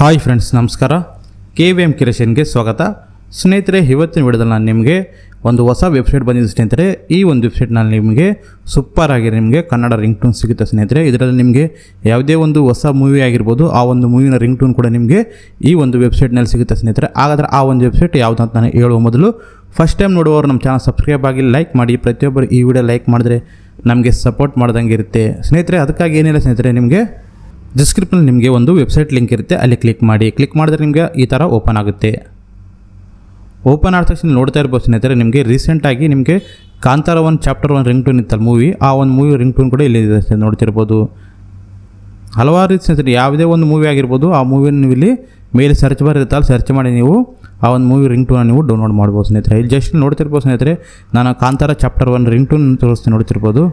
Hi friends, ನಮಸ್ಕಾರ. KVM ಕ್ರಿಯೇಷನ್ಗೆ ಸ್ವಾಗತ. ಸ್ನೇಹಿತರೆ, ಇವತ್ತಿನ ವಿಡಿಯೋದಲ್ಲಿ ನಾನು ನಿಮಗೆ ಒಂದು ಹೊಸ ವೆಬ್ಸೈಟ್ ಬಂದಿದೆ ಸ್ನೇಹಿತರೆ. ಈ ಒಂದು ವೆಬ್ಸೈಟ್ನಲ್ಲಿ ನಿಮಗೆ ಸೂಪರ್ ಆಗಿ ನಿಮಗೆ ಕನ್ನಡ ರಿಂಗ್ ಟೂನ್ ಸಿಗುತ್ತೆ ಸ್ನೇಹಿತರೆ. ಇದರಲ್ಲಿ ನಿಮಗೆ ಯಾವುದೇ ಒಂದು ಹೊಸ ಮೂವಿ ಆಗಿರ್ಬೋದು, ಆ ಒಂದು ಮೂವಿನ ರಿಂಗ್ ಟೂನ್ ಕೂಡ ನಿಮಗೆ ಈ ಒಂದು ವೆಬ್ಸೈಟ್ನಲ್ಲಿ ಸಿಗುತ್ತೆ ಸ್ನೇಹಿತರೆ. ಹಾಗಾದರೆ ಆ ಒಂದು ವೆಬ್ಸೈಟ್ ಯಾವುದು ಅಂತ ನಾನು ಹೇಳುವ ಮೊದಲು ಫಸ್ಟ್ ಟೈಮ್ ನೋಡುವವರು ನಮ್ಮ ಚಾನಲ್ ಸಬ್ಸ್ಕ್ರೈಬ್ ಆಗಿ ಲೈಕ್ ಮಾಡಿ. ಪ್ರತಿಯೊಬ್ಬರು ಈ ವಿಡಿಯೋ ಲೈಕ್ ಮಾಡಿದ್ರೆ ನಮಗೆ ಸಪೋರ್ಟ್ ಮಾಡ್ದಂಗೆ ಇರುತ್ತೆ ಸ್ನೇಹಿತರೆ. ಅದಕ್ಕಾಗಿ ಏನಿಲ್ಲ ಸ್ನೇಹಿತರೆ, ನಿಮಗೆ ಡಿಸ್ಕ್ರಿಪ್ಷನ್ ನಿಮಗೆ ಒಂದು ವೆಬ್ಸೈಟ್ ಲಿಂಕ್ ಇರುತ್ತೆ, ಅಲ್ಲಿ ಕ್ಲಿಕ್ ಮಾಡಿ. ಕ್ಲಿಕ್ ಮಾಡಿದ್ರೆ ನಿಮಗೆ ಈ ಥರ ಓಪನ್ ಆಗುತ್ತೆ. ಓಪನ್ ಆದ ತಕ್ಷಣ ನೋಡ್ತಾ ಇರ್ಬೋದು ಸ್ನೇಹಿತರೆ, ನಿಮಗೆ ರೀಸೆಂಟಾಗಿ ನಿಮಗೆ ಕಾಂತಾರ 1 ಚಾಪ್ಟರ್ 1 ರಿಂಗ್ ಟೂನ್ ಇತ್ತಲ್ಲ ಮೂವಿ, ಆ ಒಂದು ಮೂವಿ ರಿಂಗ್ ಟೂನ್ ಕೂಡ ಇಲ್ಲಿ ಇದೆ ನೋಡ್ತಿರ್ಬೋದು. ಹಲವಾರು ರೀತಿ ಸ್ನೇಹಿತರೆ, ಯಾವುದೇ ಒಂದು ಮೂವಿ ಆಗಿರ್ಬೋದು, ಆ ಮೂವಿನ ನೀವು ಇಲ್ಲಿ ಮೇಲೆ ಸರ್ಚ್ ಬಾರ್ ಇರುತ್ತಲ್ಲ, ಸರ್ಚ್ ಮಾಡಿ ನೀವು ಆ ಒಂದು ಮೂವಿ ರಿಂಗ್ ಟೂನ್ ನೀವು ಡೌನ್ಲೋಡ್ ಮಾಡ್ಬೋದು ಸ್ನೇಹಿತರೆ. ಇಲ್ಲಿ ಜಸ್ಟ್ ನೋಡ್ತಿರ್ಬೋದು ಸ್ನೇಹಿತರೆ, ನಾನು ಕಾಂತಾರ ಚಾಪ್ಟರ್ 1 ರಿಂಗ್ ಟೂನ್ ತೋರಿಸ್ತೀನಿ ನೋಡ್ತಿರ್ಬೋದು.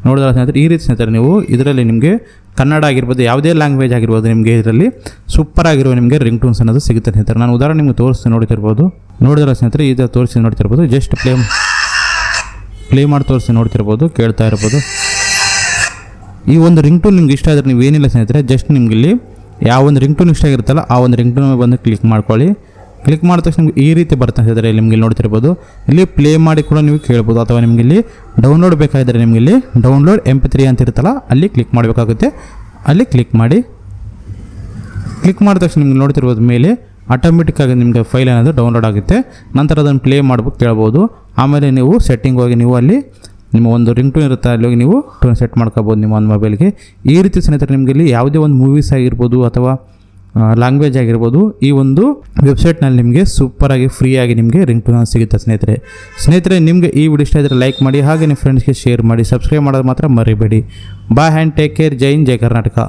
ನೋಡಿದ್ರೆ ಸ್ನೇಹಿತರೆ, ಈ ರೀತಿ ಸ್ನೇಹಿತರೆ ನೀವು ಇದರಲ್ಲಿ ನಿಮಗೆ ಕನ್ನಡ ಆಗಿರ್ಬೋದು, ಯಾವುದೇ ಲ್ಯಾಂಗ್ವೇಜ್ ಆಗಿರ್ಬೋದು, ನಿಮಗೆ ಇದರಲ್ಲಿ ಸೂಪರ್ ಆಗಿರುವ ನಿಮಗೆ ರಿಂಗ್ ಟೂನ್ಸ್ ಅನ್ನೋದು ಸಿಗುತ್ತೆ ಸ್ನೇಹಿತರೆ. ನಾನು ಉದಾಹರಣೆ ನಿಮಗೆ ತೋರಿಸ್ತೀನಿ ನೋಡ್ತಿರ್ಬೋದು. ನೋಡಿದ್ರೆ ಸ್ನೇಹಿತರೆ, ಇದು ತೋರಿಸಿ ನೋಡ್ತಿರ್ಬೋದು. ಜಸ್ಟ್ ಪ್ಲೇ ಮಾಡಿ ತೋರಿಸಿ ನೋಡ್ತಿರ್ಬೋದು, ಕೇಳ್ತಾ ಇರ್ಬೋದು. ಈ ಒಂದು ರಿಂಗ್ ಟೂನ್ ನಿಮ್ಗೆ ಇಷ್ಟ ಆದರೆ ನೀವು ಏನಿಲ್ಲ ಸ್ನೇಹಿತರೆ, ಜಸ್ಟ್ ನಿಮ್ಗೆ ಇಲ್ಲಿ ಯಾವ ಒಂದು ರಿಂಗ್ ಟೂನ್ ಇಷ್ಟ ಆಗಿರುತ್ತಲ್ಲ ಆ ಒಂದು ರಿಂಗ್ ಟೂನ್ ಬಂದು ಕ್ಲಿಕ್ ಮಾಡ್ಕೊಳ್ಳಿ. ಕ್ಲಿಕ್ ಮಾಡಿದ ತಕ್ಷಣ ನಿಮ್ಗೆ ಈ ರೀತಿ ಬರ್ತಾ ಇದ್ದರೆ ನಿಮಗೆ ನೋಡ್ತಿರ್ಬೋದು. ಇಲ್ಲಿ ಪ್ಲೇ ಮಾಡಿ ಕೂಡ ನೀವು ಕೇಳ್ಬೋದು, ಅಥವಾ ನಿಮಗೆ ಇಲ್ಲಿ ಡೌನ್ಲೋಡ್ ಬೇಕಾಗಿದ್ದರೆ ನಿಮಗೆ ಇಲ್ಲಿ ಡೌನ್ಲೋಡ್ MP3 ಅಂತ ಇರುತ್ತಲ್ಲ, ಅಲ್ಲಿ ಕ್ಲಿಕ್ ಮಾಡಬೇಕಾಗುತ್ತೆ. ಅಲ್ಲಿ ಕ್ಲಿಕ್ ಮಾಡಿ. ಕ್ಲಿಕ್ ಮಾಡಿದ ತಕ್ಷಣ ನಿಮ್ಗೆ ನೋಡ್ತಿರ್ಬೋದು ಮೇಲೆ ಆಟೋಮೆಟಿಕ್ಕಾಗಿ ನಿಮಗೆ ಫೈಲ್ ಏನಾದರೂ ಡೌನ್ಲೋಡ್ ಆಗುತ್ತೆ. ನಂತರ ಅದನ್ನು ಪ್ಲೇ ಮಾಡ್ಬೇಕು ಕೇಳ್ಬೋದು. ಆಮೇಲೆ ನೀವು ಸೆಟ್ಟಿಂಗ್ ಹೋಗಿ ನೀವು ಅಲ್ಲಿ ನಿಮ್ಮ ಒಂದು ರಿಂಗ್ ಟೂನ್ ಇರುತ್ತೆ, ಅಲ್ಲಿ ಹೋಗಿ ನೀವು ಟೂನ್ ಸೆಟ್ ಮಾಡ್ಕೋಬೋದು ನಿಮ್ಮ ಒಂದು ಮೊಬೈಲ್ಗೆ. ಈ ರೀತಿ ಸ್ನೇಹಿತರೆ, ನಿಮಗೆ ಇಲ್ಲಿ ಯಾವುದೇ ಒಂದು ಮೂವೀಸ್ ಆಗಿರ್ಬೋದು ಅಥವಾ ಲ್ಯಾಂಗ್ವೇಜ್ ಆಗಿರ್ಬೋದು, ಈ ಒಂದು ವೆಬ್ಸೈಟ್ನಲ್ಲಿ ನಿಮಗೆ ಸೂಪರಾಗಿ ಫ್ರೀಯಾಗಿ ನಿಮಗೆ ರಿಂಗ್ ಟೂನ್ ಸಿಗುತ್ತೆ ಸ್ನೇಹಿತರೆ. ನಿಮಗೆ ಈ ವಿಡಿಯೋ ಇಷ್ಟ ಇದ್ದರೆ ಲೈಕ್ ಮಾಡಿ, ಹಾಗೆ ನಿಮ್ಮ ಫ್ರೆಂಡ್ಸ್ಗೆ ಶೇರ್ ಮಾಡಿ, ಸಬ್ಸ್ಕ್ರೈಬ್ ಮಾಡೋದು ಮಾತ್ರ ಮರಿಬೇಡಿ. Bye and take care. ಜೈ ಹಿಂದ್, ಜೈ ಕರ್ನಾಟಕ.